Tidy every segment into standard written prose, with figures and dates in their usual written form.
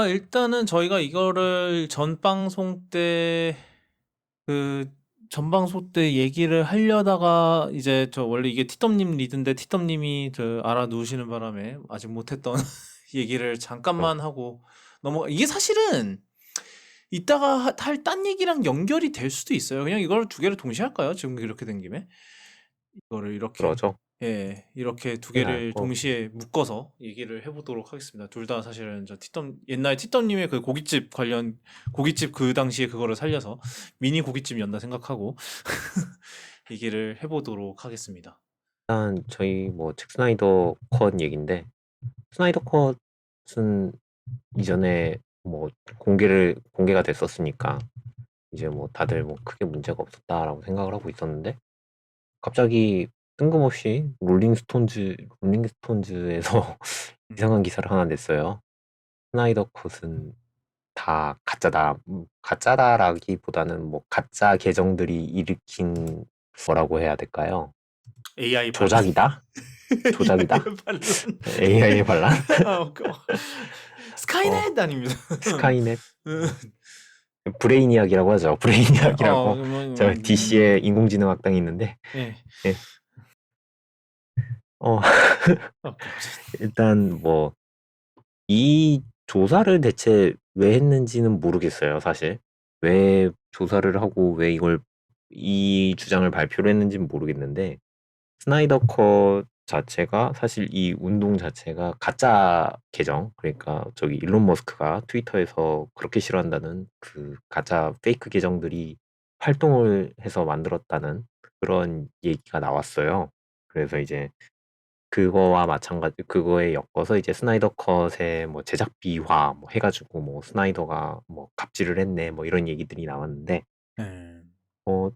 일단은 저희가 이거를 그 전방송 때 얘기를 하려다가 이제 저 원래 이게 티덤님 리드인데 티덤님이 알아 누우시는 바람에 아직 못했던 얘기를 어, 잠깐만 하고 이게 사실은 이따가 할 딴 얘기랑 연결이 될 수도 있어요. 그냥 이걸 두 개를 동시에 할까요? 지금 이렇게 된 김에 이거를 이렇게 그러죠. 이렇게 두 그게 나을 개를 거. 동시에 묶어서 얘기를 해보도록 하겠습니다. 둘 다 사실은 옛날 티덤님의 그 고깃집 그 당시에 그거를 살려서 미니 고깃집이었나 생각하고 얘기를 해보도록 하겠습니다. 일단 저희 뭐 잭 스나이더 컷 얘긴데 스나이더 컷은 이전에 뭐 공개가 됐었으니까 이제 뭐 다들 뭐 크게 문제가 없었다라고 생각을 하고 있었는데 갑자기 뜬금없이 롤링스톤즈에서 음. 이상한 기사를 하나 냈어요. 스나이더 컷은 다 가짜다. 가짜다라기보다는 뭐 가짜 계정들이 일으킨 뭐라고 해야 될까요? AI 반란. 조작이다? 조작이다? AI 반란. AI의 반란? 웃겨. 어, 스카이넷 아닙니다. 스카이넷? 브레이니악이라고 하죠. 브레이니악이라고 저 DC의 인공지능 악당이 있는데 예. 예. 어, 오케이. 일단 뭐 이 조사를 대체 왜 했는지는 모르겠어요, 사실. 왜 조사를 하고 왜 이 주장을 발표를 했는지는 모르겠는데 스나이더 컷 자체가 사실 이 운동 자체가 가짜 계정, 그러니까 저기 일론 머스크가 트위터에서 그렇게 싫어한다는 그 가짜 페이크 계정들이 활동을 해서 만들었다는 그런 얘기가 나왔어요. 그래서 이제 그거에 엮어서 이제 스나이더 컷의 뭐 제작비화 뭐 해가지고 뭐 스나이더가 뭐 갑질을 했네 뭐 이런 얘기들이 나왔는데 예. 뭐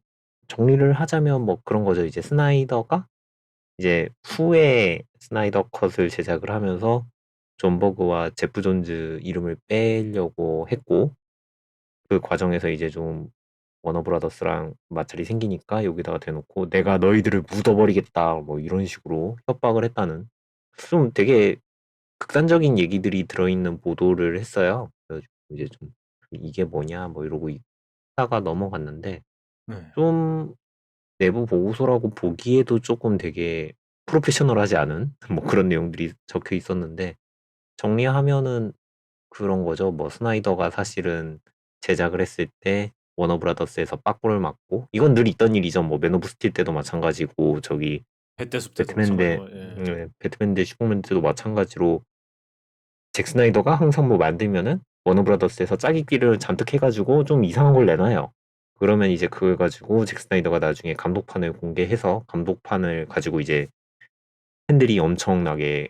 정리를 하자면 뭐 그런 거죠. 이제 스나이더가 이제 후에 스나이더 컷을 제작을 하면서 존 버그와 제프 존즈 이름을 빼려고 했고 그 과정에서 이제 좀 워너 브라더스랑 마찰이 생기니까 여기다가 대놓고 내가 너희들을 묻어버리겠다 뭐 이런 식으로 협박을 했다는 좀 되게 극단적인 얘기들이 들어있는 보도를 했어요. 그래가지고 이제 좀 이게 뭐냐 뭐 이러고 있다가 넘어갔는데 네. 좀 내부 보고서라고 보기에도 조금 되게 프로페셔널하지 않은 뭐 그런 내용들이 적혀 있었는데 정리하면은 그런 거죠. 뭐 스나이더가 사실은 제작을 했을 때 워너브라더스에서 빠꾸를 맞고 이건 늘 있던 일이죠. 뭐 맨 오브 스틸 때도 마찬가지고 저기 배때숲 때도 배트맨 대 마찬가지고. 예. 배트맨 대 슈퍼맨 때도 마찬가지로 잭 스나이더가 항상 뭐 만들면은 워너브라더스에서 짜깁기를 잔뜩 해가지고 좀 이상한 걸 내놔요. 그러면 이제 그걸 가지고 잭 스나이더가 나중에 감독판을 공개해서 감독판을 가지고 이제 팬들이 엄청나게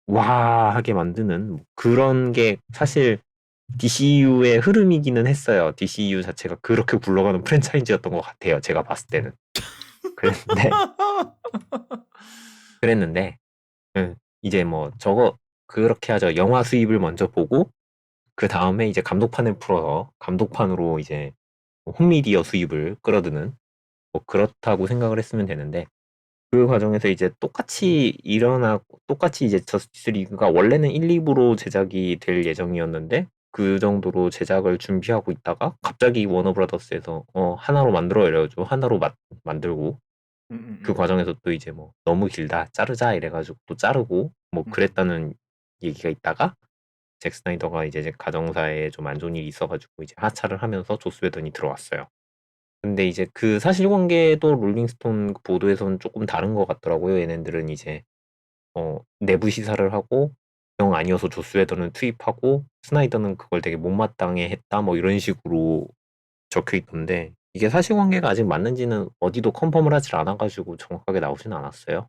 와 하게 만드는 뭐 그런 게 사실 DCU의 흐름이기는 했어요. DCU 자체가 그렇게 굴러가는 프랜차이즈였던 것 같아요. 제가 봤을 때는. 그랬는데, 그랬는데, 이제 뭐 저거 그렇게 하죠. 영화 수입을 먼저 보고 그 다음에 이제 감독판을 풀어서 감독판으로 이제 홈미디어 수입을 끌어드는 뭐 그렇다고 생각을 했으면 되는데 그 과정에서 이제 똑같이 이제 저스티스 리그가 원래는 1, 2부로 제작이 될 예정이었는데 그 정도로 제작을 준비하고 있다가 갑자기 워너브라더스에서 하나로 만들어 이래가지고 하나로 만들고 음, 음, 그 음, 과정에서 또 이제 뭐 너무 길다 자르자 이래가지고 또 자르고 뭐 음. 그랬다는 얘기가 있다가 잭 스나이더가 이제 가정사에 좀 안 좋은 일이 있어가지고 이제 하차를 하면서 조스 웨던이 들어왔어요. 근데 이제 그 사실관계도 롤링스톤 보도에서는 조금 다른 것 같더라고요. 얘네들은 이제 내부 시사를 하고 영 아니어서 조스 웨더는 투입하고 스나이더는 그걸 되게 못마땅해 했다 뭐 이런 식으로 적혀 있던데 이게 사실관계가 아직 맞는지는 어디도 컨펌을 하질 않아가지고 정확하게 나오진 않았어요.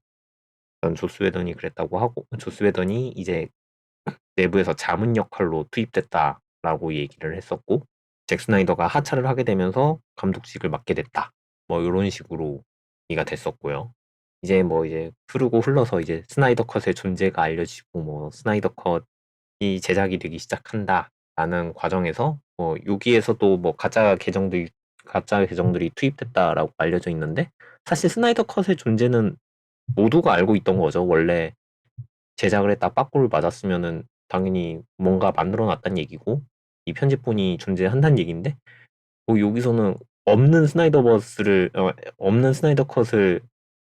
일단 조스 웨던이 그랬다고 하고 조스 웨던이 이제 내부에서 자문 역할로 투입됐다라고 얘기를 했었고 잭 스나이더가 하차를 하게 되면서 감독직을 맡게 됐다. 뭐 이런 식으로 얘기가 됐었고요. 이제 흐르고 흘러서 이제 스나이더 컷의 존재가 알려지고 뭐 스나이더 컷이 제작이 되기 시작한다라는 과정에서 뭐 여기에서도 뭐 가짜 계정들이 투입됐다라고 알려져 있는데 사실 스나이더 컷의 존재는 모두가 알고 있던 거죠. 원래 제작을 했다 빠꾸를 맞았으면은 당연히 뭔가 만들어 놨단 얘기고 이 편집본이 존재한다는 얘긴데 뭐 여기서는 없는 스나이더 컷을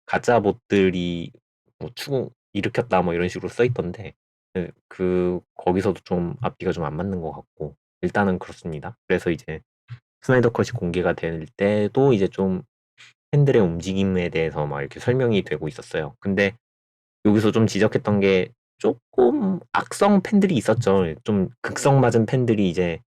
가짜 봇들이 뭐 추구 일으켰다 뭐 이런 식으로 써 있던데 거기서도 좀 앞뒤가 좀 안 맞는 것 같고 일단은 그렇습니다. 그래서 이제 스나이더 컷이 공개가 될 때도 이제 좀 팬들의 움직임에 대해서 막 이렇게 설명이 되고 있었어요. 근데 여기서 좀 지적했던 게 조금 악성 팬들이 있었죠. 좀 극성 맞은 팬들이 이제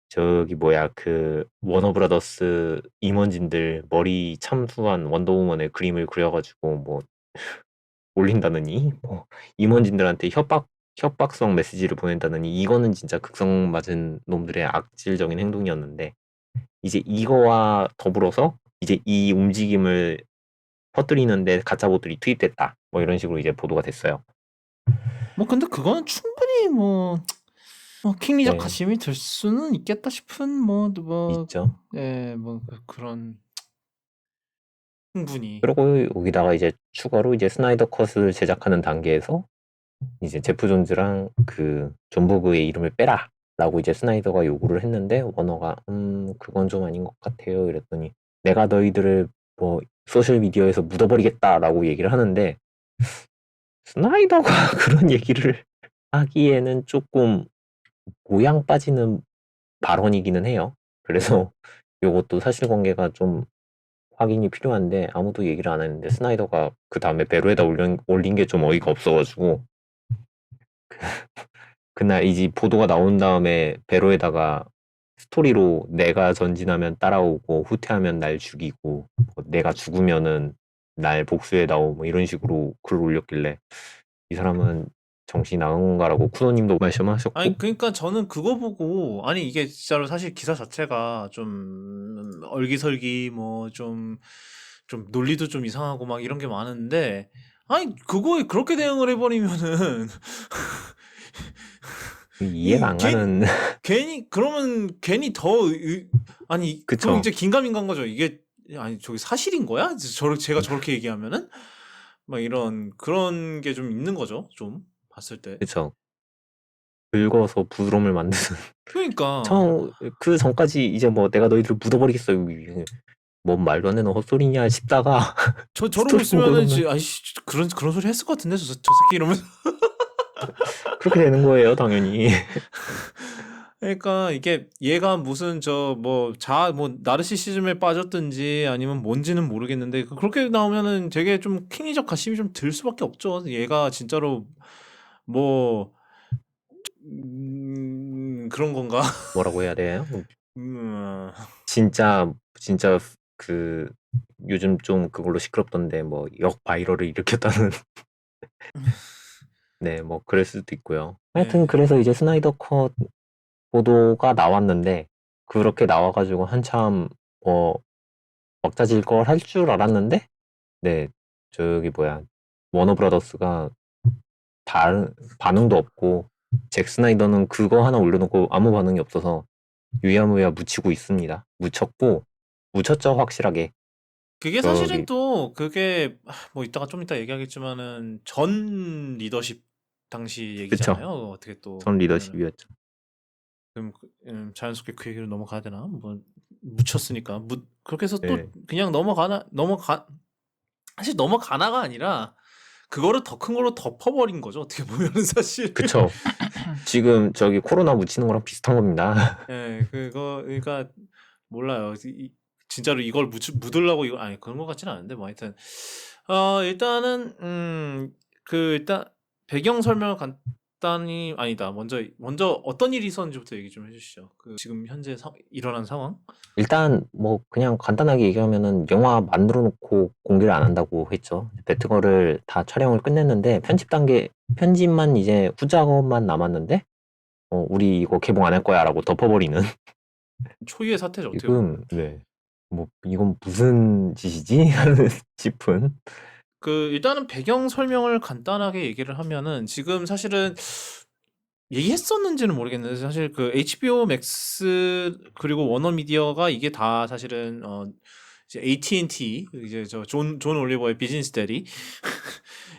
저기 뭐야 그 워너브라더스 임원진들 머리 참수한 원더우먼의 그림을 그려가지고 뭐 올린다느니 뭐 임원진들한테 협박성 메시지를 보낸다느니 이거는 진짜 극성 맞은 놈들의 악질적인 행동이었는데 이제 이거와 더불어서 이제 이 움직임을 퍼뜨리는데 가짜봇들이 투입됐다 뭐 이런 식으로 이제 보도가 됐어요. 뭐 근데 그거는 충분히 뭐 킹리적 네, 가심이 들 수는 있겠다 싶은 있죠. 그런 충분히. 그리고 여기다가 이제 추가로 이제 스나이더 컷을 제작하는 단계에서 이제 제프 존즈랑 그 존 보그의 이름을 빼라라고 이제 스나이더가 요구를 했는데 워너가 그건 좀 아닌 것 같아요 이랬더니 내가 너희들을 뭐 소셜 미디어에서 묻어버리겠다라고 얘기를 하는데 스나이더가 그런 얘기를 하기에는 조금 모양 빠지는 발언이기는 해요. 그래서 요것도 사실관계가 좀 확인이 필요한데 아무도 얘기를 안 했는데 스나이더가 그 다음에 배로에다 올린 게 좀 어이가 없어가지고 그날 이제 보도가 나온 다음에 배로에다가 스토리로 내가 전진하면 따라오고 후퇴하면 날 죽이고 뭐 내가 죽으면은 날 복수해다오 뭐 이런 식으로 글을 올렸길래 이 사람은 정신이 나간 건가라고 쿠노님도 말씀하셨고 아니 그러니까 저는 그거 보고 아니 이게 진짜로 사실 기사 자체가 좀 얼기설기 뭐 좀 논리도 좀 이상하고 막 이런 게 많은데 아니 그거에 그렇게 대응을 해버리면은 이해가 이 안 가는 괜히 그러면 괜히 아니 그럼 그쵸 이제 긴가민가인 거죠. 이게 아니 저기 사실인 거야? 제가 저렇게 얘기하면은 막 이런 그런 게 좀 있는 거죠. 좀 봤을 때. 그쵸 긁어서 부드럼을 만드는 그러니까 그 전까지 이제 뭐 내가 너희들을 묻어버리겠어 뭔 말도 안 되는 헛소리냐 싶다가 저러고 스토리 보고 있으면은 나면 아이씨 그런 소리 했을 것 같은데 저 새끼 이러면서 그렇게 되는 거예요 당연히 그러니까 이게 얘가 무슨 뭐 나르시시즘에 빠졌든지 아니면 뭔지는 모르겠는데 그렇게 나오면은 되게 좀 킹리적 가심이 좀 들 수밖에 없죠. 얘가 진짜로 뭐 그런 건가? 뭐라고 해야 돼요? 음, 진짜 그 요즘 좀 그걸로 시끄럽던데 뭐 역바이럴을 일으켰다는 네 뭐 그럴 수도 있고요. 하여튼 네. 그래서 이제 스나이더 컷 보도가 나왔는데 그렇게 나와가지고 한참 먹자질 걸 할 줄 알았는데 네 저기 뭐야 워너브라더스가 다른 반응도 없고 잭 스나이더는 그거 하나 올려놓고 아무 반응이 없어서 유야무야 묻히고 있습니다. 묻혔죠 확실하게. 그게 사실은 저기 또 그게 뭐 이따가 좀 이따 얘기하겠지만은 전 리더십 당시 그쵸. 얘기잖아요. 어떻게 또 전 보면은 리더십이었죠. 그럼 자연스럽게 그 얘기를 넘어가야 되나? 뭐 묻혔으니까 그렇게 해서 또 네. 그냥 사실 넘어가나가 아니라 그거를 더 큰 걸로 덮어버린 거죠. 어떻게 보면은 사실. 그쵸. 지금 저기 코로나 묻히는 거랑 비슷한 겁니다. 예, 그러니까 몰라요. 진짜로 이걸 묻으려고 이거 아니 그런 것 같지는 않은데 뭐 하여튼 일단은 일단 배경 설명을 간단히 아니다. 먼저 어떤 일이 있었는지부터 얘기 좀 해주시죠. 그 지금 현재 일어난 상황. 일단 뭐 그냥 간단하게 얘기하면은 영화 만들어 놓고 공개를 안 한다고 했죠. 배트걸을 다 촬영을 끝냈는데 편집만 이제 후작업만 남았는데 우리 이거 개봉 안 할 거야라고 덮어버리는 초유의 사태죠. 어떻게 지금 보면은. 네. 뭐 이건 무슨 짓이지? 하는 싶은 일단은 배경 설명을 간단하게 얘기를 하면은 지금 사실은 얘기했었는지는 모르겠는데 사실 그 HBO 맥스 그리고 워너미디어가 이게 다 사실은 이제 AT&T 이제 존 올리버의 비즈니스 데리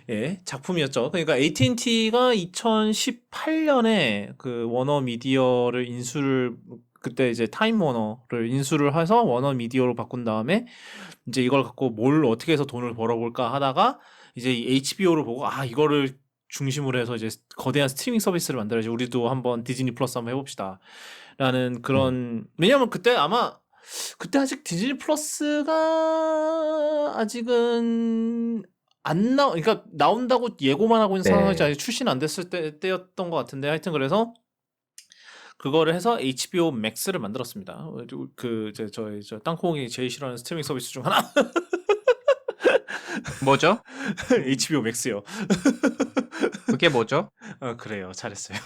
예, 작품이었죠. 그러니까 AT&T가 2018년에 그 워너 미디어를 인수를 그때 이제 타임 워너를 인수를 해서 워너 미디어로 바꾼 다음에 이제 이걸 갖고 뭘 어떻게 해서 돈을 벌어볼까 하다가 이제 이 HBO를 보고 아 이거를 중심으로 해서 이제 거대한 스트리밍 서비스를 만들어야지 우리도 한번 디즈니 플러스 한번 해봅시다 라는 그런 왜냐면 그때 아마 그때 아직 디즈니 플러스가 아직은 안 그러니까 나온다고 예고만 하고 있는 상황이지 네. 아직 출시는 안 됐을 때였던 것 같은데 하여튼 그래서 그거를 해서 HBO Max를 만들었습니다. 그 이제 저희 땅콩이 제일 싫어하는 스트리밍 서비스 중 하나 뭐죠? HBO Max요. 그게 뭐죠? 그래요. 잘했어요.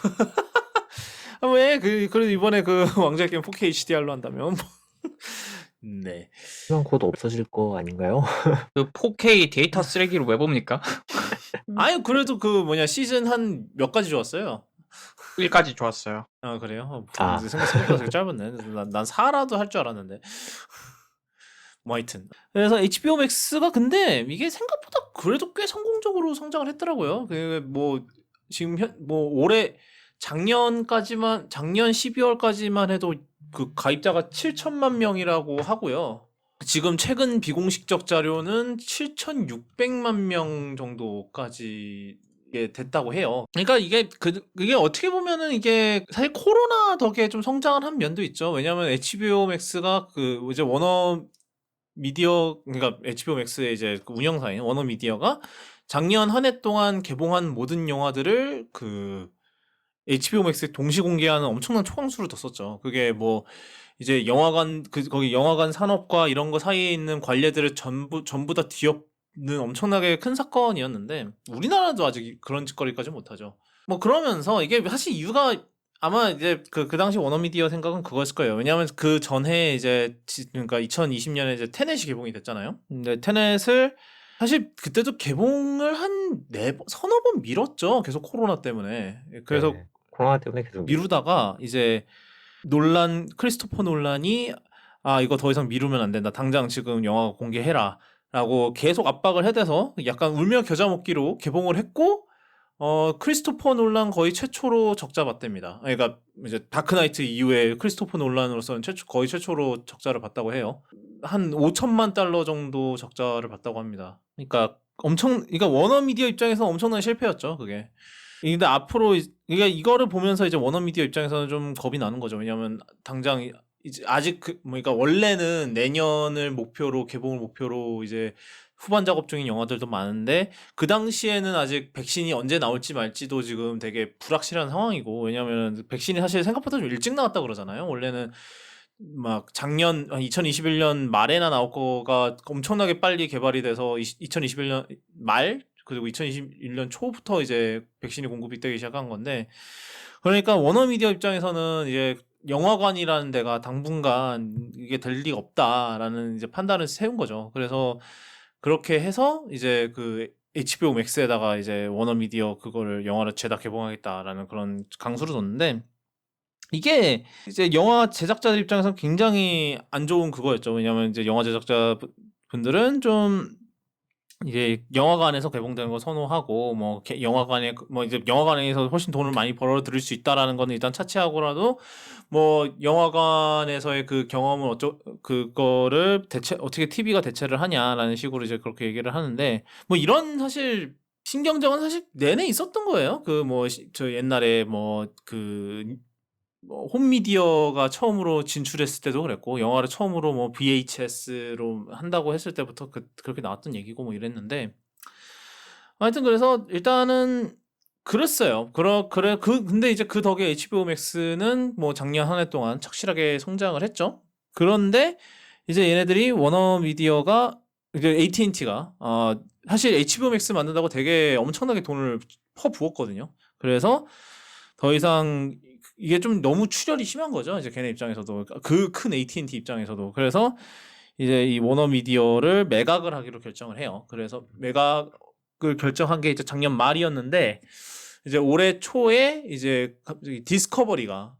왜 그래도 이번에 그 왕좌의 게임 4K HDR로 한다면 네. 하면 곧 없어질 거 아닌가요? 그 4K 데이터 쓰레기를 왜 봅니까? 아니 그래도 그 뭐냐 시즌 한 몇 가지 좋았어요. 1까지 좋았어요. 아 그래요? 아. 생각보다 되게 짧았네. 난 4라도 할 줄 알았는데. 뭐 하여튼 그래서 HBO Max가 근데 이게 생각보다 그래도 꽤 성공적으로 성장을 했더라고요. 뭐 지금 뭐 올해 작년 12월까지만 해도 그 가입자가 7천만 명이라고 하고요. 지금 최근 비공식적 자료는 7,600만 명 정도까지 이게 됐다고 해요. 그러니까 이게 어떻게 보면은 이게 사실 코로나 덕에 좀 성장을 한 면도 있죠. 왜냐하면 HBO Max가 그 이제 워너 미디어 그러니까 HBO Max의 이제 그 운영사인 워너 미디어가 작년 한 해 동안 개봉한 모든 영화들을 그 HBO Max에 동시 공개하는 엄청난 초강수를 뒀었죠. 그게 뭐 이제 영화관 거기 영화관 산업과 이런 거 사이에 있는 관례들을 전부 다 뒤엎는 엄청나게 큰 사건이었는데 우리나라도 아직 그런 짓거리까지 못하죠. 뭐 그러면서 이게 사실 이유가 아마 이제 그 당시 워너미디어 생각은 그거였을 거예요. 왜냐하면 그 전해 이제 그러니까 2020년에 이제 테넷이 개봉이 됐잖아요. 근데 테넷을 사실 그때도 개봉을 한 서너 번 미뤘죠. 계속 코로나 때문에. 그래서 네. 코로나 때문에 계속 미루다가 이제 크리스토퍼 놀란이 아 이거 더 이상 미루면 안 된다. 당장 지금 영화 공개해라. 라고 계속 압박을 해대서 약간 울며 겨자 먹기로 개봉을 했고 크리스토퍼 놀란 거의 최초로 적자 봤답니다. 그러니까 이제 다크나이트 이후에 크리스토퍼 놀란으로서는 거의 최초로 적자를 봤다고 해요. 한 5천만 달러 정도 적자를 봤다고 합니다. 그러니까 워너미디어 입장에서 엄청난 실패였죠, 그게. 근데 앞으로 그러니까 이거를 보면서 이제 워너미디어 입장에서는 좀 겁이 나는 거죠. 왜냐하면 당장 이제 아직 그러니까 원래는 내년을 목표로 개봉을 목표로 이제 후반 작업 중인 영화들도 많은데 그 당시에는 아직 백신이 언제 나올지 말지도 지금 되게 불확실한 상황이고 왜냐하면 백신이 사실 생각보다 좀 일찍 나왔다 그러잖아요. 원래는 막 작년 2021년 말에나 나올 거가 엄청나게 빨리 개발이 돼서 2021년 말 그리고 2021년 초부터 이제 백신이 공급이 되기 시작한 건데 그러니까 워너미디어 입장에서는 이제 영화관이라는 데가 당분간 이게 될 리가 없다라는 이제 판단을 세운 거죠. 그래서 그렇게 해서 이제 그 HBO Max에다가 이제 워너미디어 그거를 영화를 죄다 개봉하겠다라는 그런 강수를 뒀는데 이게 이제 영화 제작자들 입장에서 굉장히 안 좋은 그거였죠. 왜냐하면 이제 영화 제작자 분들은 좀 이게 영화관에서 개봉되는 거 선호하고 뭐 영화관에 뭐 이제 영화관에서 훨씬 돈을 많이 벌어 들일 수 있다라는 거는 일단 차치하고라도 뭐 영화관에서의 그 경험을 그거를 어떻게 TV가 대체를 하냐라는 식으로 이제 그렇게 얘기를 하는데 뭐 이런 사실 신경전은 사실 내내 있었던 거예요. 그 뭐 저 옛날에 뭐 홈미디어가 처음으로 진출했을 때도 그랬고 영화를 처음으로 뭐 VHS로 한다고 했을 때부터 그렇게 나왔던 얘기고 뭐 이랬는데 하여튼 그래서 일단은 그랬어요. 근데 이제 그 덕에 HBO Max는 뭐 작년 한 해 동안 착실하게 성장을 했죠. 그런데 이제 얘네들이 워너미디어가 이제 AT&T가 사실 HBO Max 만든다고 되게 엄청나게 돈을 퍼부었거든요. 그래서 더 이상 이게 좀 너무 출혈이 심한 거죠. 이제 걔네 입장에서도 그 큰 AT&T 입장에서도 그래서 이제 이 워너미디어를 매각을 하기로 결정을 해요. 그래서 매각을 결정한 게 이제 작년 말이었는데 이제 올해 초에 이제 갑자기 디스커버리가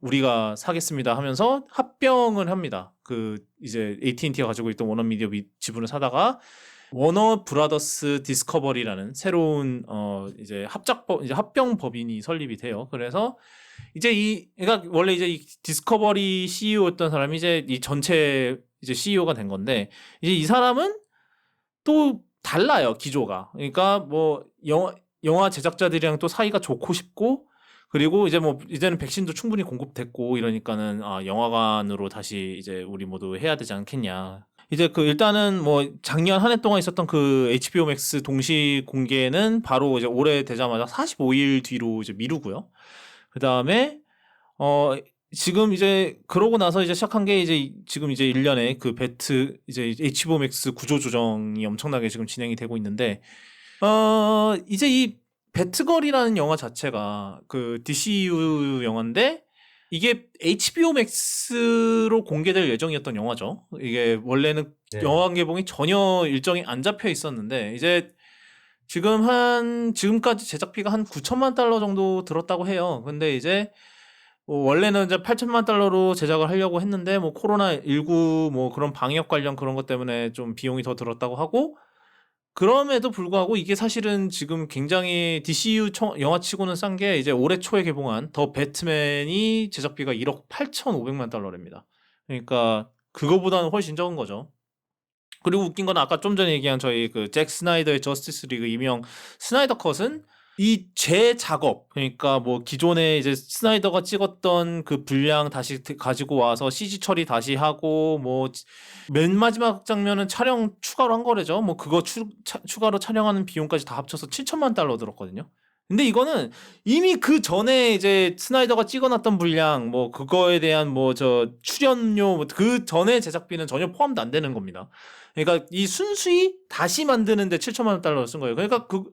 우리가 사겠습니다 하면서 합병을 합니다. 그 이제 AT&T가 가지고 있던 워너미디어 지분을 사다가 워너 브라더스 디스커버리라는 새로운 이제 합병 법인이 설립이 돼요. 그래서 이제 그러니까 원래 이제 이 디스커버리 CEO였던 사람이 이제 이 전체 이제 CEO가 된 건데, 이제 이 사람은 또 달라요, 기조가. 그러니까 뭐 영화 제작자들이랑 또 사이가 좋고 싶고, 그리고 이제 뭐 이제는 백신도 충분히 공급됐고 이러니까는 영화관으로 다시 이제 우리 모두 해야 되지 않겠냐. 이제 그 일단은 뭐 작년 한 해 동안 있었던 그 HBO 맥스 동시 공개는 바로 이제 올해 되자마자 45일 뒤로 이제 미루고요. 그다음에 지금 이제 그러고 나서 이제 시작한 게 이제 지금 이제 1년에 그 이제 HBO 맥스 구조 조정이 엄청나게 지금 진행이 되고 있는데, 이제 이 배트걸이라는 영화 자체가 그 DCU 영화인데, 이게 HBO 맥스로 공개될 예정이었던 영화죠. 이게 원래는 네. 영화 개봉이 전혀 일정이 안 잡혀 있었는데, 이제 지금까지 제작비가 한 9천만 달러 정도 들었다고 해요. 근데 이제 원래는 이제 8천만 달러로 제작을 하려고 했는데, 뭐 코로나19 뭐 그런 방역 관련 그런 것 때문에 좀 비용이 더 들었다고 하고, 그럼에도 불구하고 이게 사실은 지금 굉장히 DCU 영화치고는 싼 게, 이제 올해 초에 개봉한 더 배트맨이 제작비가 1억 8,500만 달러랍니다. 그러니까 그거보다는 훨씬 적은 거죠. 그리고 웃긴 건 아까 좀 전에 얘기한 저희 그 잭 스나이더의 저스티스 리그 일명 스나이더 컷은 이 재작업, 그러니까 뭐 기존에 이제 스나이더가 찍었던 그 분량 다시 가지고 와서 CG 처리 다시 하고, 뭐 맨 마지막 장면은 촬영 추가로 한 거래죠. 뭐 그거 추가로 촬영하는 비용까지 다 합쳐서 7천만 달러 들었거든요. 근데 이거는 이미 그 전에 이제 스나이더가 찍어놨던 분량, 뭐 그거에 대한 뭐 저 출연료, 그 전에 제작비는 전혀 포함도 안 되는 겁니다. 그러니까 이 순수히 다시 만드는데 7천만 달러를 쓴 거예요. 그러니까 그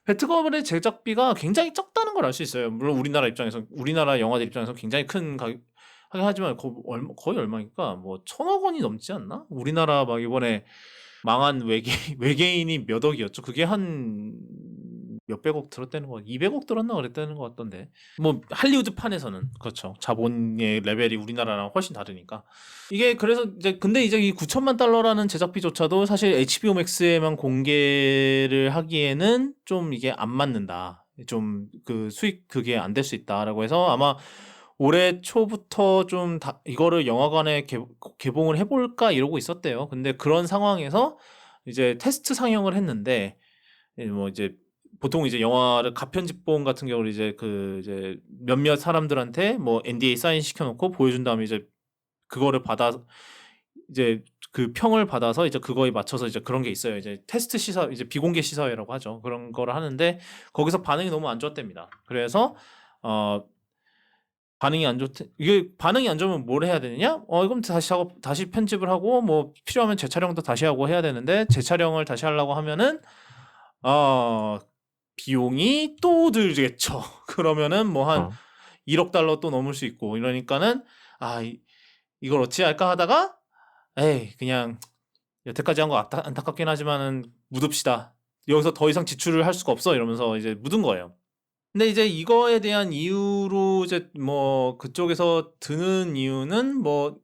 배트걸의 제작비가 굉장히 적다는 걸 알 수 있어요. 물론 우리나라 영화들 입장에서 굉장히 큰 가격 하긴 하지만 거의 얼마니까 뭐 1,000억 원이 넘지 않나? 우리나라 막 이번에 망한 외계인이 몇 억이었죠? 그게 한 몇백억 들었다는 거, 200억 들었나 그랬다는 것 같던데. 뭐 할리우드 판에서는 그렇죠. 자본의 레벨이 우리나라랑 훨씬 다르니까. 이게 그래서 이제 근데 이제 이 9천만 달러라는 제작비조차도 사실 HBO 맥스에만 공개를 하기에는 좀 이게 안 맞는다. 좀 그 수익 그게 안 될 수 있다라고 해서 아마 올해 초부터 좀 이거를 영화관에 개봉을 해볼까 이러고 있었대요. 근데 그런 상황에서 이제 테스트 상영을 했는데, 뭐 이제 보통 이제 영화를 가편집본 같은 경우는 이제 그 이제 몇몇 사람들한테 뭐 NDA 사인 시켜놓고 보여준 다음에 이제 그거를 이제 그 평을 받아서 이제 그거에 맞춰서 이제 그런 게 있어요. 이제 테스트 시사, 이제 비공개 시사회라고 하죠. 그런 거를 하는데 거기서 반응이 너무 안 좋았답니다. 그래서 이게 반응이 안 좋으면 뭘 해야 되느냐? 그럼 다시 편집을 하고 뭐 필요하면 재촬영도 다시 하고 해야 되는데, 재촬영을 다시 하려고 하면은 비용이 또 들겠죠. 그러면은 뭐 한 1억 달러 또 넘을 수 있고 이러니까는 이걸 어찌 할까 하다가 그냥 여태까지 한 거 안타깝긴 하지만은 묻읍시다. 여기서 더 이상 지출을 할 수가 없어 이러면서 이제 묻은 거예요. 근데 이제 이거에 대한 이유로 이제 뭐 그쪽에서 드는 이유는 뭐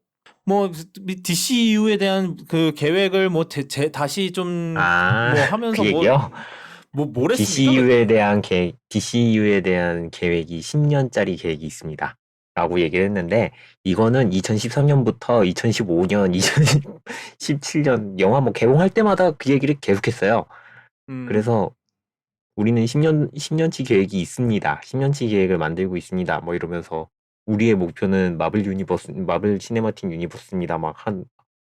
DCU에 대한 그 계획을 뭐 다시 좀 뭐 하면서 그 얘기요? 뭘 했습니까? DCU에 대한 계획이 10년짜리 계획이 있습니다. 라고 얘기를 했는데, 이거는 2013년부터 2015년, 2017년 영화 뭐 개봉할 때마다 그 얘기를 계속했어요. 그래서 우리는 10년치 계획이 있습니다. 10년치 계획을 만들고 있습니다. 뭐 이러면서 우리의 목표는 마블 시네마틱 유니버스입니다.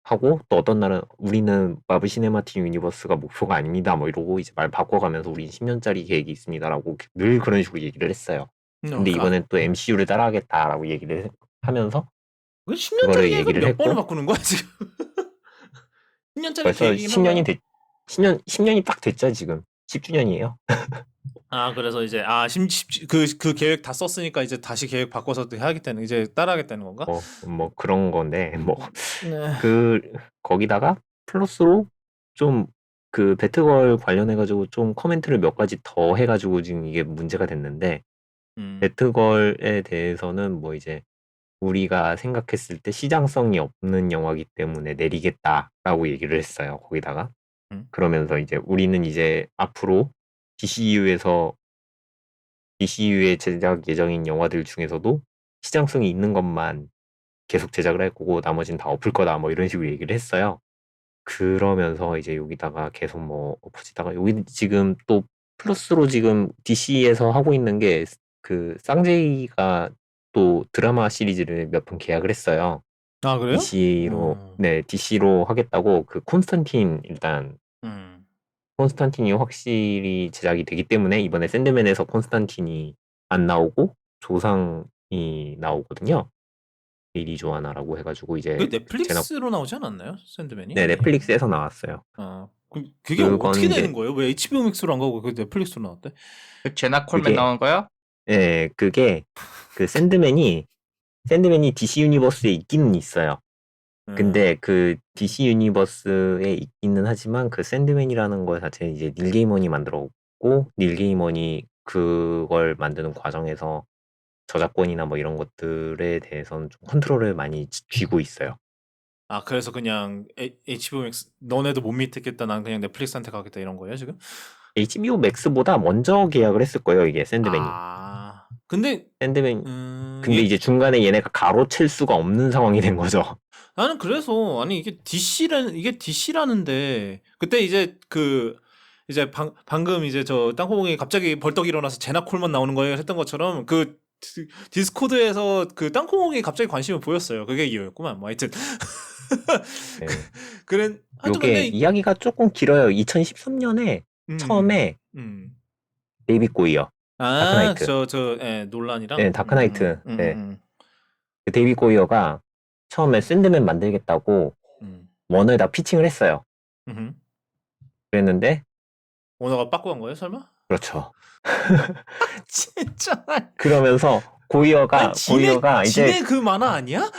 하고, 또 어떤 날은 우리는 마블 시네마틱 유니버스가 목표가 아닙니다. 뭐 이러고 이제 말 바꿔가면서 우린 10년짜리 계획이 있습니다라고 늘 그런 식으로 얘기를 했어요. 근데 이번엔 또 MCU를 따라하겠다라고 얘기를 하면서 10년짜리 그거를 계획을 얘기를 몇 번을 했고, 바꾸는 거야 지금? 10년짜리 벌써 계획이긴 한가요? 10년이 딱 됐죠, 지금. 10주년이에요. 그래서 이제 그 계획 다 썼으니까 이제 다시 계획 바꿔서 해야겠다는, 이제 따라하겠다는 건가? 뭐 그런 건데, 네. 거기다가 플러스로 좀 그 배트걸 관련해가지고 좀 코멘트를 몇 가지 더 해가지고 지금 이게 문제가 됐는데, 배트걸에 대해서는 뭐 이제 우리가 생각했을 때 시장성이 없는 영화이기 때문에 내리겠다라고 얘기를 했어요. 거기다가 그러면서 이제 우리는 이제 앞으로 DCU에 제작 예정인 영화들 중에서도 시장성이 있는 것만 계속 제작을 할 거고 나머지는 다 엎을 거다 뭐 이런 식으로 얘기를 했어요. 그러면서 이제 여기다가 계속 뭐 엎어지다가 여기 지금 또 플러스로 지금 DC에서 하고 있는 게 그 쌍제이가 또 드라마 시리즈를 몇 편 계약을 했어요. 아, 그래요? DC로 하겠다고 그 콘스탄틴 일단 콘스탄틴이 확실히 제작이 되기 때문에 이번에 샌드맨에서 콘스탄틴이 안 나오고 조상이 나오거든요. 에리 조아나라고 해가지고 그 이제 넷플릭스로 나오지 않았나요? 샌드맨이? 네, 넷플릭스에서 나왔어요. 그게 그건 어떻게 이제- 되는 거예요? 왜 HBO 맥스로 안 가고 그 넷플릭스로 나왔대? 그 제나 콜맨 그게- 나온 거야? 네, 그게 그 샌드맨이 DC 유니버스에 있기는 있어요. 근데 그 DC 유니버스에 있기는 하지만 그 샌드맨이라는 거 자체는 이제 닐 게이먼이 만들었고 닐 게이먼이 그걸 만드는 과정에서 저작권이나 뭐 이런 것들에 대해서는 좀 컨트롤을 많이 쥐고 있어요. 아, 그래서 그냥 HBO 맥스 너네도 못 믿겠다, 난 그냥 넷플릭스한테 가겠다 이런 거예요 지금? HBO 맥스보다 먼저 계약을 했을 거예요, 이게 샌드맨이. 아, 근데 샌드맨 근데 이게 이제 중간에 얘네가 가로챌 수가 없는 상황이 된 거죠. 나는 그래서 아니 이게 DC라는데 그때 이제 이제 방금 이제 저 땅콩이 갑자기 벌떡 일어나서 제나 콜만 나오는 거예요 했던 것처럼 그 디스코드에서 그 땅콩이 갑자기 관심을 보였어요. 그게 이유였구만. 뭐 하여튼 네. 그래 하여튼 요게 근데 이야기가 조금 길어요. 2013년에 처음에 데이빗 고이어, 다크나이트. 논란이랑 네, 다크나이트. 네. 그 데이빗 고이어가 처음에 샌드맨 만들겠다고 워너에다 피칭을 했어요. 그랬는데 오너가 빠꾸 간 거예요, 설마? 그렇죠. 진짜. 그러면서 고이어가 이제 지네 그 만화 아니야?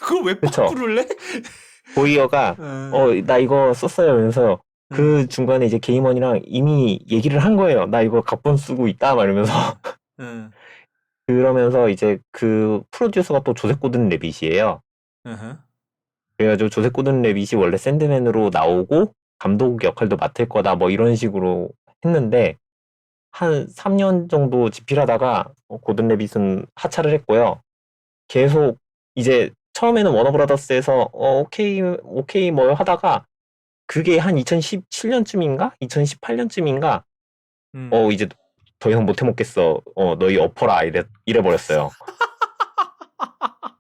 그걸 왜 그쵸. 빠꾸를 해? 고이어가 나 이거 썼어요. 그러면서 그 중간에 이제 게이먼이랑 이미 얘기를 한 거예요. 나 이거 각본 쓰고 있다 막 이러면서 그러면서 이제 그 프로듀서가 또 조셉 고든 레빗이에요. 그래가지고 조셉 고든 레빗이 원래 샌드맨으로 나오고 감독 역할도 맡을 거다 뭐 이런 식으로 했는데 한 3년 정도 집필하다가 고든 레빗은 하차를 했고요. 계속 이제 처음에는 워너브라더스에서 오케이 뭐 하다가 그게 한 2017년쯤인가? 2018년쯤인가? 이제 더 이상 못 해먹겠어. 너희 엎어라 이래버렸어요.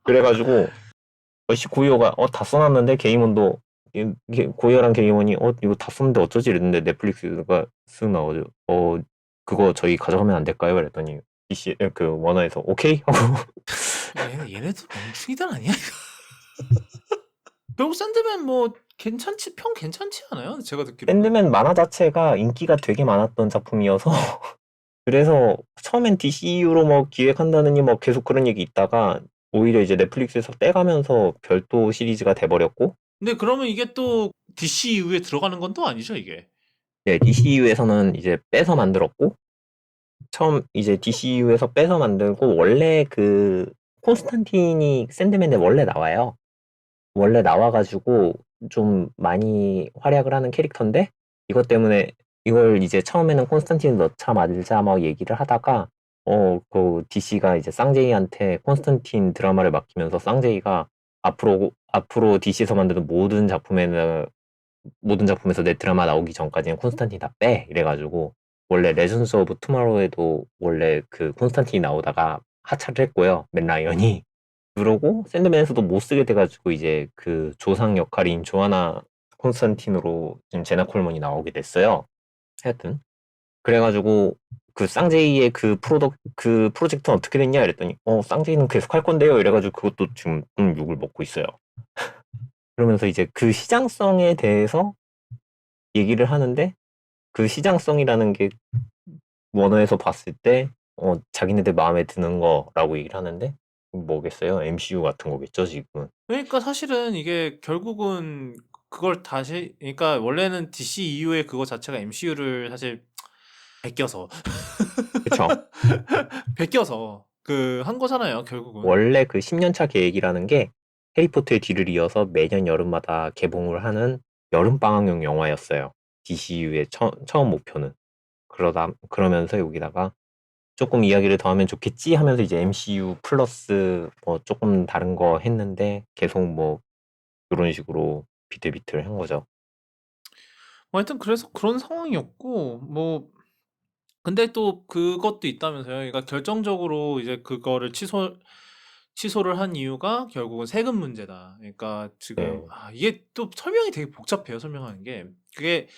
그래가지고 고이어가 다 써놨는데 게이먼도 고이어랑 게이먼이 이거 다 썼는데 어쩌지 이랬는데 넷플릭스가 쓱 나오죠. 그거 저희 가져가면 안 될까요? 그랬더니 DC 그 워너에서 오케이 하고 얘네도 멍충이들 아니야? 결국 샌드맨 뭐 괜찮지 않아요? 제가 듣기로. 샌드맨 만화 자체가 인기가 되게 많았던 작품이어서 그래서 처음엔 DCU로 뭐 기획한다느니 뭐 계속 그런 얘기 있다가 오히려 이제 넷플릭스에서 떼가면서 별도 시리즈가 돼버렸고. 근데 그러면 이게 또 DCU에 들어가는 건 또 아니죠, 이게? 네, DCU에서는 이제 빼서 만들었고 처음 이제 DCU에서 빼서 만들고 원래 그 콘스탄틴이 샌드맨에 원래 나와요. 원래 나와가지고 좀 많이 활약을 하는 캐릭터인데 이것 때문에 이걸 이제 처음에는 콘스탄틴을 넣자 말자 막 얘기를 하다가 그 DC가 이제 쌍제이한테 콘스탄틴 드라마를 맡기면서 쌍제이가 앞으로 DC에서 만드는 모든 작품에서 내 드라마 나오기 전까지는 콘스탄틴 다 빼 이래가지고 원래 레전스 오브 투마로우에도 원래 그 콘스탄틴이 나오다가 하차를 했고요. 맨 라이언이. 그러고 샌드맨에서도 못 쓰게 돼가지고 이제 그 조상 역할인 조아나 콘스탄틴으로 지금 제나 콜먼이 나오게 됐어요. 하여튼 그래가지고 그 쌍제이의 그 프로젝트는 어떻게 됐냐 이랬더니 쌍제이는 계속 할 건데요 이래가지고 그것도 지금 욕을 먹고 있어요. 그러면서 이제 그 시장성에 대해서 얘기를 하는데 그 시장성이라는 게 워너에서 봤을 때 자기네들 마음에 드는 거라고 얘기를 하는데 뭐겠어요? MCU 같은 거겠죠 지금은. 그러니까 사실은 이게 결국은 그걸 다시 그러니까 원래는 DCEU의 그거 자체가 MCU를 사실 베껴서 그쵸? 베껴서 그 한 거잖아요, 결국은. 원래 그 10년차 계획이라는 게 해리포터의 뒤를 이어서 매년 여름마다 개봉을 하는 여름방학용 영화였어요. DCU의 처음 목표는. 그러면서 여기다가 조금 이야기를 더 하면 좋겠지 하면서 이제 MCU 플러스 뭐 조금 다른 거 했는데 계속 뭐 이런 식으로 비틀비틀 한 거죠. 뭐 하여튼 그래서 그런 상황이었고 뭐 근데 또 그것도 있다면서요. 그러니까 결정적으로 이제 그거를 취소를 한 이유가 결국은 세금 문제다. 그러니까 지금 네. 이게 또 설명이 되게 복잡해요. 설명하는 게. 그게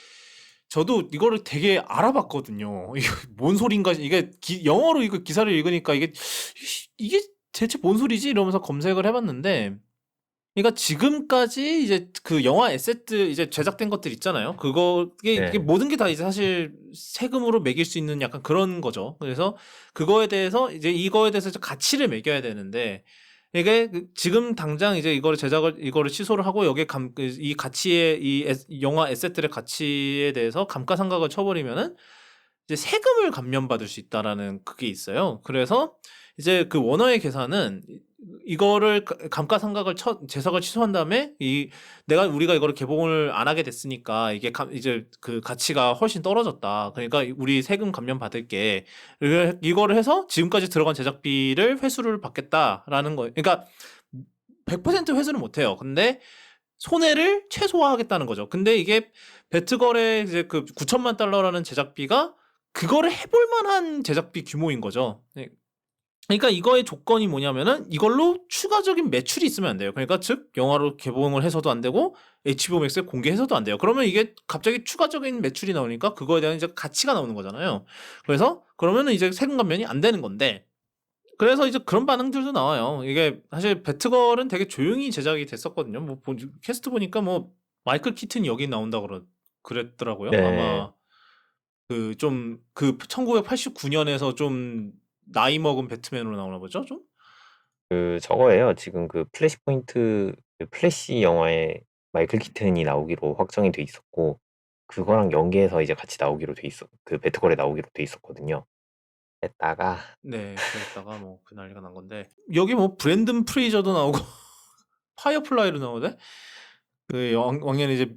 저도 이거를 되게 알아봤거든요. 이게 뭔 소린가 이게 영어로 이거 기사를 읽으니까 이게 대체 뭔 소리지? 이러면서 검색을 해봤는데 그러니까 지금까지 이제 그 영화 에세트 이제 제작된 것들 있잖아요. 이게 네. 모든 게 다 이제 사실 세금으로 매길 수 있는 약간 그런 거죠. 그래서 그거에 대해서 이제 이거에 대해서 가치를 매겨야 되는데 이게 지금 당장 이제 이거를 취소를 하고 여기에 이 가치의 영화 에세트의 가치에 대해서 감가상각을 쳐버리면은 이제 세금을 감면받을 수 있다라는 그게 있어요. 그래서 이제 그 원어의 계산은 이거를 감가상각을 제작을 취소한 다음에 우리가 이거를 개봉을 안 하게 됐으니까 이게 이제 그 가치가 훨씬 떨어졌다. 그러니까 우리 세금 감면 받을게. 이거를 해서 지금까지 들어간 제작비를 회수를 받겠다라는 거. 그러니까 100% 회수는 못 해요. 근데 손해를 최소화하겠다는 거죠. 근데 이게 배트걸의 이제 그 9천만 달러라는 제작비가 그거를 해볼 만한 제작비 규모인 거죠. 네. 그러니까 이거의 조건이 뭐냐면은 이걸로 추가적인 매출이 있으면 안 돼요. 그러니까 즉 영화로 개봉을 해서도 안 되고 HBO Max에 공개해서도 안 돼요. 그러면 이게 갑자기 추가적인 매출이 나오니까 그거에 대한 이제 가치가 나오는 거잖아요. 그래서 그러면은 이제 세금 감면이 안 되는 건데 그래서 이제 그런 반응들도 나와요. 이게 사실 배트걸은 되게 조용히 제작이 됐었거든요. 뭐 캐스트 보니까 뭐 마이클 키튼이 여기 나온다 그랬더라고요. 네. 아마 그 1989년에서 좀 나이 먹은 배트맨으로 나오나 보죠, 좀? 그 저거예요. 지금 그 플래시포인트 그 플래시 영화에 마이클 키튼이 나오기로 확정이 돼 있었고 그거랑 연계해서 이제 같이 나오기로 돼 있어. 그 배트걸에 나오기로 돼 있었거든요. 했다가 네, 그랬다가 뭐 그 난리가 난 건데 여기 뭐 브랜든 프레이저도 나오고 파이어플라이로 나오대. 그 왕년에 이제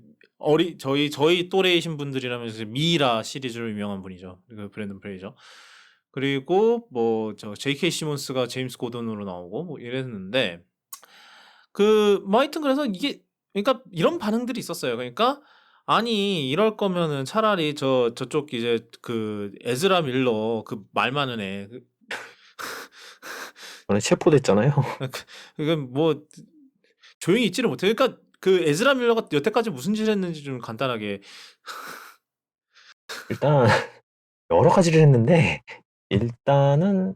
저희 또래이신 분들이라면 이제 미이라 시리즈로 유명한 분이죠. 그 브랜든 프레이저. 그리고 뭐 저 J.K. 시몬스가 제임스 고든으로 나오고 뭐 이랬는데 뭐 하여튼 그래서 이게 그러니까 이런 반응들이 있었어요. 그러니까 아니 이럴 거면은 차라리 저쪽 이제 그 에즈라 밀러 그 말 많은 애 저는 체포됐잖아요. 그건 뭐 조용히 있지를 못해. 그러니까 그 에즈라 밀러가 여태까지 무슨 짓을 했는지 좀 간단하게 일단 여러 가지를 했는데 일단은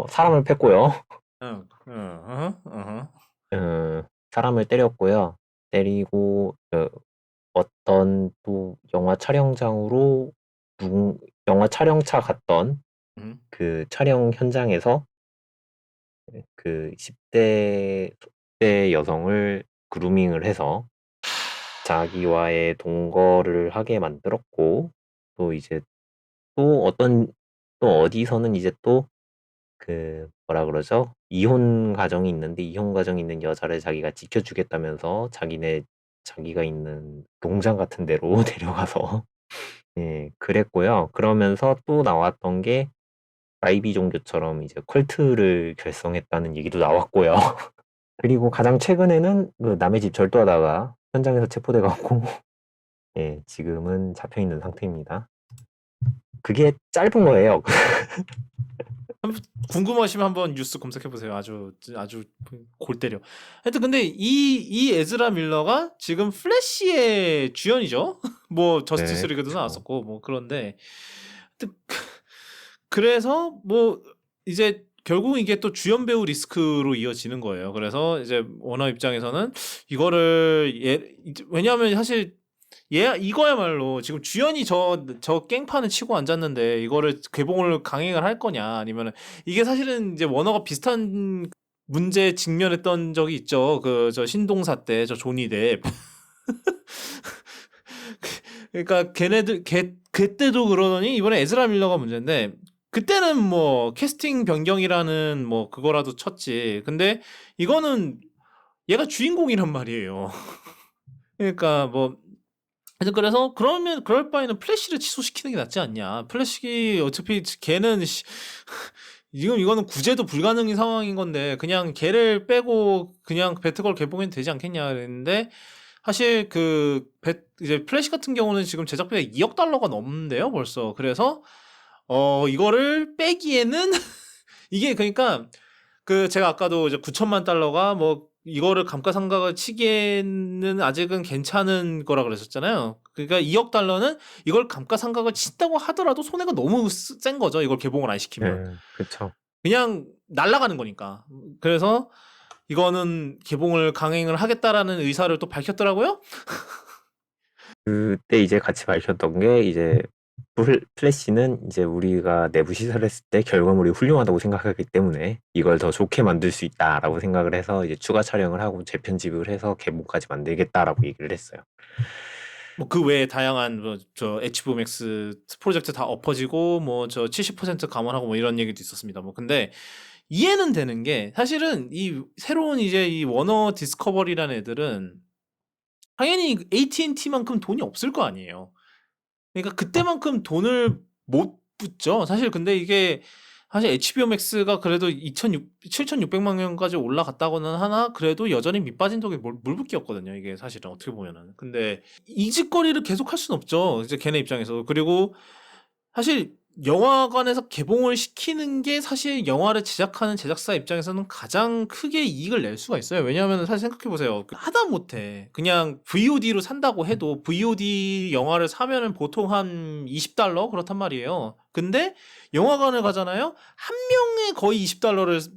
사람을 팼고요. 어허. 사람을 때렸고요. 때리고 어떤 또 영화 촬영장으로 영화 촬영차 갔던 음. 그 촬영 현장에서 그 10대 여성을 그루밍을 해서 자기와의 동거를 하게 만들었고 또 이제 또 어디서는 이제 또 그 뭐라 그러죠? 이혼 가정이 있는데 이혼 가정이 있는 여자를 자기가 지켜주겠다면서 자기가 있는 농장 같은 데로 데려가서 예, 그랬고요. 그러면서 또 나왔던 게 아이비 종교처럼 이제 컬트를 결성했다는 얘기도 나왔고요. 그리고 가장 최근에는 그 남의 집 절도하다가 현장에서 체포돼 갖고 예, 지금은 잡혀 있는 상태입니다. 그게 짧은 거예요. 궁금하시면 한번 뉴스 검색해 보세요. 아주 골 때려. 하여튼 근데 이 에즈라 밀러가 지금 플래시의 주연이죠. 뭐 저스티스 네, 리그도 그쵸. 나왔었고 뭐 그런데 하여튼 그래서 뭐 이제 결국은 이게 또 주연 배우 리스크로 이어지는 거예요. 그래서 이제 워너 입장에서는 이거를 왜냐하면 사실 이거야말로 지금 주연이 저 깽판을 치고 앉았는데 이거를 개봉을 강행을 할 거냐 아니면은 이게 사실은 이제 워너가 비슷한 문제에 직면했던 적이 있죠. 그 저 신동사 때 저 조니 뎁. 그러니까 걔네들 그때도 그러더니 이번에 에즈라 밀러가 문제인데 그때는 뭐 캐스팅 변경이라는 뭐 그거라도 쳤지. 근데 이거는 얘가 주인공이란 말이에요. 그러니까 뭐 하여튼 그래서 그러면 그럴 바에는 플래시를 취소시키는 게 낫지 않냐. 플래시 어차피 걔는 지금 이거는 구제도 불가능한 상황인 건데 그냥 걔를 빼고 그냥 배트걸 개봉해도 되지 않겠냐 그랬는데 사실 이제 플래시 같은 경우는 지금 제작비가 2억 달러가 넘는데요, 벌써. 그래서 이거를 빼기에는 이게 그러니까 제가 아까도 이제 9천만 달러가 뭐 이거를 감가상각을 치기에는 아직은 괜찮은 거라 그랬었잖아요. 그러니까 2억 달러는 이걸 감가상각을 친다고 하더라도 손해가 너무 센 거죠. 이걸 개봉을 안 시키면. 그쵸. 그냥 날아가는 거니까. 그래서 이거는 개봉을 강행을 하겠다라는 의사를 또 밝혔더라고요. 그때 이제 같이 밝혔던 게 이제 플래시는 이제 우리가 내부 시설했을 때 결과물이 훌륭하다고 생각하기 때문에 이걸 더 좋게 만들 수 있다라고 생각을 해서 이제 추가 촬영을 하고 재편집을 해서 개봉까지 만들겠다라고 얘기를 했어요. 뭐 그 외에 다양한 저 HBO Max 프로젝트 다 엎어지고 뭐 저 70% 감원하고 뭐 이런 얘기도 있었습니다. 뭐 근데 이해는 되는 게 사실은 이 새로운 이제 이 워너 디스커버리라는 애들은 당연히 AT&T만큼 돈이 없을 거 아니에요. 그러니까 그때만큼 돈을 못 붓죠. 사실 근데 이게 사실 HBO Max가 그래도 7,600만 명까지 올라갔다고는 하나 그래도 여전히 밑빠진 독에 물붓기였거든요. 이게 사실은 어떻게 보면은. 근데 이 짓거리를 계속 할 수는 없죠. 이제 걔네 입장에서. 그리고 사실 영화관에서 개봉을 시키는 게 사실 영화를 제작하는 제작사 입장에서는 가장 크게 이익을 낼 수가 있어요. 왜냐하면 사실 생각해 보세요. 하다못해 그냥 VOD로 산다고 해도 VOD 영화를 사면은 보통 한 20달러 그렇단 말이에요. 근데 영화관을 가잖아요. 한 명에 거의 20달러를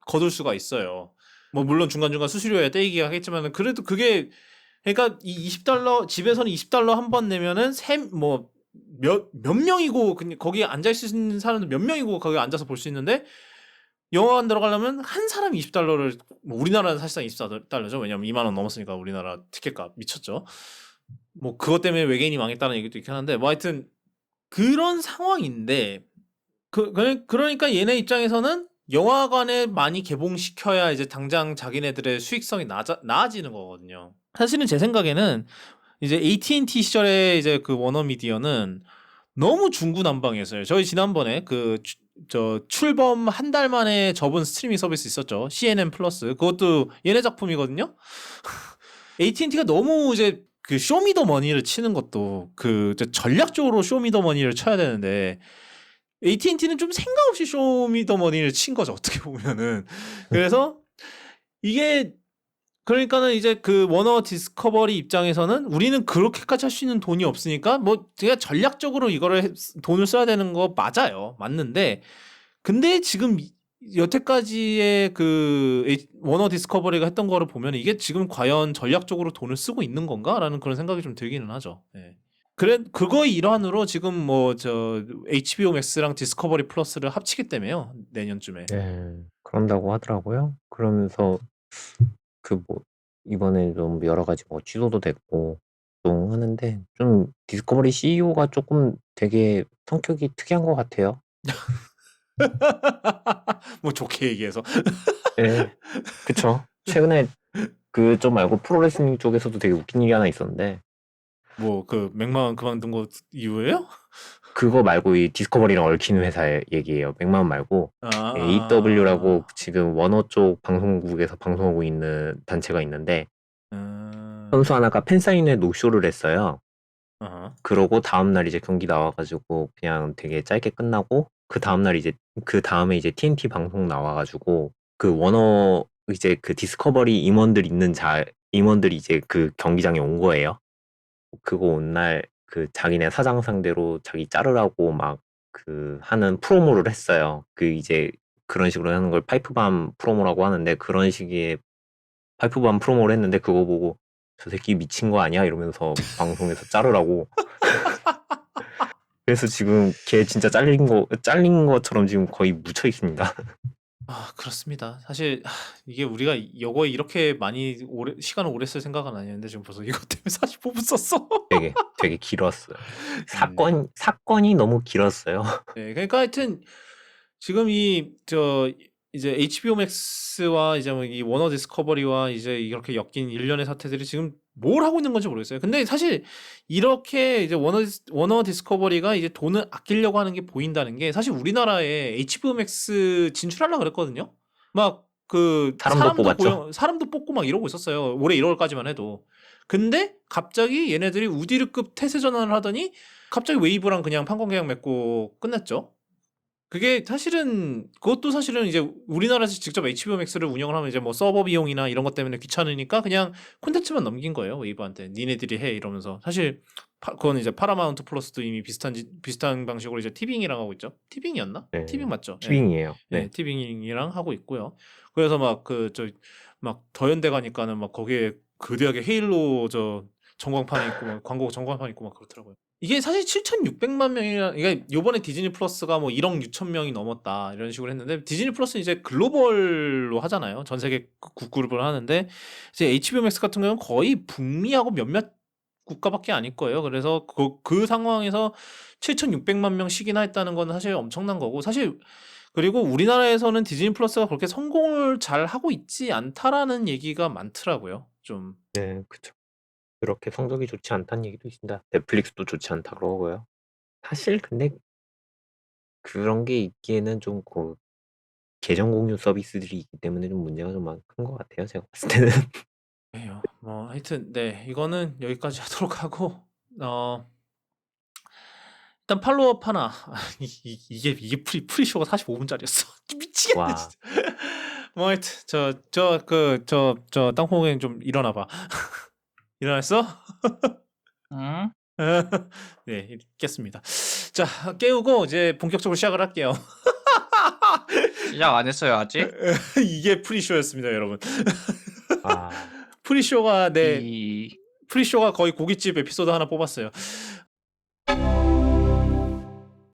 거둘 수가 있어요. 뭐 물론 중간중간 수수료에 떼이기 하겠지만 그래도 그게 그러니까 이 20달러 집에서는 20달러 한 번 내면은 몇 명이고 거기에 앉아 있는 사람들 몇 명이고 거기 앉아서 볼 수 있는데 영화관 들어가려면 한 사람이 20달러를 뭐 우리나라는 사실상 24달러죠. 왜냐면 2만 원 넘었으니까 우리나라 티켓값 미쳤죠. 뭐 그것 때문에 외계인이 망했다는 얘기도 있긴 한데 뭐 하여튼 그런 상황인데 그러니까 얘네 입장에서는 영화관에 많이 개봉시켜야 이제 당장 자기네들의 수익성이 나아지는 거거든요. 사실은 제 생각에는 이제 AT&T 시절에 이제 그 워너미디어는 너무 중구난방이었어요. 저희 지난번에 저 출범 한 달 만에 접은 스트리밍 서비스 있었죠. CNN 플러스. 그것도 얘네 작품이거든요. AT&T가 너무 이제 그 쇼미더머니를 치는 것도 이제 전략적으로 쇼미더머니를 쳐야 되는데 AT&T는 좀 생각 없이 쇼미더머니를 친 거죠. 어떻게 보면은. 그래서 이게 그러니까는 이제 그 워너 디스커버리 입장에서는 우리는 그렇게까지 할 수 있는 돈이 없으니까 뭐 제가 전략적으로 이거를 돈을 써야 되는 거 맞아요. 맞는데 근데 지금 여태까지의 워너 디스커버리가 했던 거를 보면 이게 지금 과연 전략적으로 돈을 쓰고 있는 건가라는 그런 생각이 좀 들기는 하죠. 예. 그거의 일환으로 지금 뭐 저 HBO Max랑 디스커버리 플러스를 합치기 때문에요. 내년쯤에. 그런다고 하더라고요. 그러면서 뭐 이번에 좀 여러 가지 뭐 취소도 됐고 하는데 좀 디스커버리 CEO가 조금 되게 성격이 특이한 것 같아요. 뭐 좋게 얘기해서. 네, 그쵸. 최근에 좀 말고 프로레슬링 쪽에서도 되게 웃긴 일이 하나 있었는데 뭐 맥마원 그만둔 거 이후에요? 그거 말고 이 디스커버리랑 얽힌 회사의 얘기예요. 맥마원 말고 AW라고 지금 워너 쪽 방송국에서 방송하고 있는 단체가 있는데 선수 하나가 팬사인회 노쇼를 했어요. 그러고 다음날 이제 경기 나와가지고 그냥 되게 짧게 끝나고 그 다음에 이제 TNT 방송 나와가지고 그 워너 이제 그 디스커버리 임원들이 이제 그 경기장에 온 거예요. 그거 온 날 그 자기네 사장 상대로 자기 자르라고 막 하는 프로모를 했어요. 이제 그런 식으로 하는 걸 파이프밤 프로모라고 하는데 그런 식의 파이프밤 프로모를 했는데 그거 보고 저 새끼 미친 거 아니야? 이러면서 방송에서 자르라고. 그래서 지금 걔 진짜 잘린 것처럼 지금 거의 묻혀 있습니다. 그렇습니다. 사실 이게 우리가 이거에 이렇게 많이 시간을 오래 쓸 생각은 아니었는데 지금 벌써 이것 때문에 45분 썼어. 되게 길었어요. 사건이 너무 길었어요. 네, 그러니까 하여튼 지금 이제 HBO Max와 이제 뭐 이 워너 디스커버리와 이제 이렇게 엮인 일련의 사태들이 지금 뭘 하고 있는 건지 모르겠어요. 근데 사실 이렇게 이제 워너 디스커버리가 이제 돈을 아끼려고 하는 게 보인다는 게 사실 우리나라에 HBO Max 진출하려고 그랬거든요. 막 그 사람도 뽑았죠. 사람도 뽑고 막 이러고 있었어요. 올해 1월까지만 해도. 근데 갑자기 얘네들이 우디르급 태세 전환을 하더니 갑자기 웨이브랑 그냥 판권 계약 맺고 끝났죠. 그게 사실은 그것도 사실은 이제 우리나라에서 직접 HBO Max를 운영을 하면 이제 뭐 서버 비용이나 이런 것 때문에 귀찮으니까 그냥 콘텐츠만 넘긴 거예요. 웨이브한테. 니네들이 해 이러면서. 사실 그건 이제 파라마운트 플러스도 이미 비슷한 방식으로 이제 티빙이랑 하고 있죠. 티빙이었나? 네. 티빙 맞죠? 예. 티빙이에요. 예, 네. 티빙이랑 하고 있고요. 그래서 막 막 더현대 가니까는 막 거기에 거대하게 헤일로 전광판이 있고 막 광고 전광판 있고 막 그렇더라고요. 이게 사실 7,600만 명이라 이게 요번에 디즈니 플러스가 뭐 1억 6천 명이 넘었다 이런 식으로 했는데 디즈니 플러스는 이제 글로벌로 하잖아요. 전 세계 국그룹을 하는데 이제 HBO Max 같은 경우는 거의 북미하고 몇몇 국가밖에 아닐 거예요. 그래서 그 상황에서 7,600만 명씩이나 했다는 건 사실 엄청난 거고 사실 그리고 우리나라에서는 디즈니 플러스가 그렇게 성공을 잘 하고 있지 않다라는 얘기가 많더라고요. 좀 네, 그쵸. 그렇게 성적이 좋지 않다는 얘기도 있습니다. 넷플릭스도 좋지 않다 그러고요. 사실 근데 그런 게 있기에는 좀 계정 공유 서비스들이 있기 때문에 좀 문제가 좀 큰 것 같아요. 제가 봤을 때는. 그래요. 뭐 하여튼 네 이거는 여기까지 하도록 하고 일단 팔로우업 하나 이게 프리쇼가 45분짜리였어 미치겠네 와, 진짜. 뭐 하여튼 저 땅콩이 좀 일어나봐. 일어났어? 응? 네 있겠습니다. 자 깨우고 이제 본격적으로 시작을 할게요. 시작 안 했어요 아직? 이게 프리쇼였습니다 여러분. 아, 프리쇼가 이 프리쇼가 거의 고깃집 에피소드 하나 뽑았어요.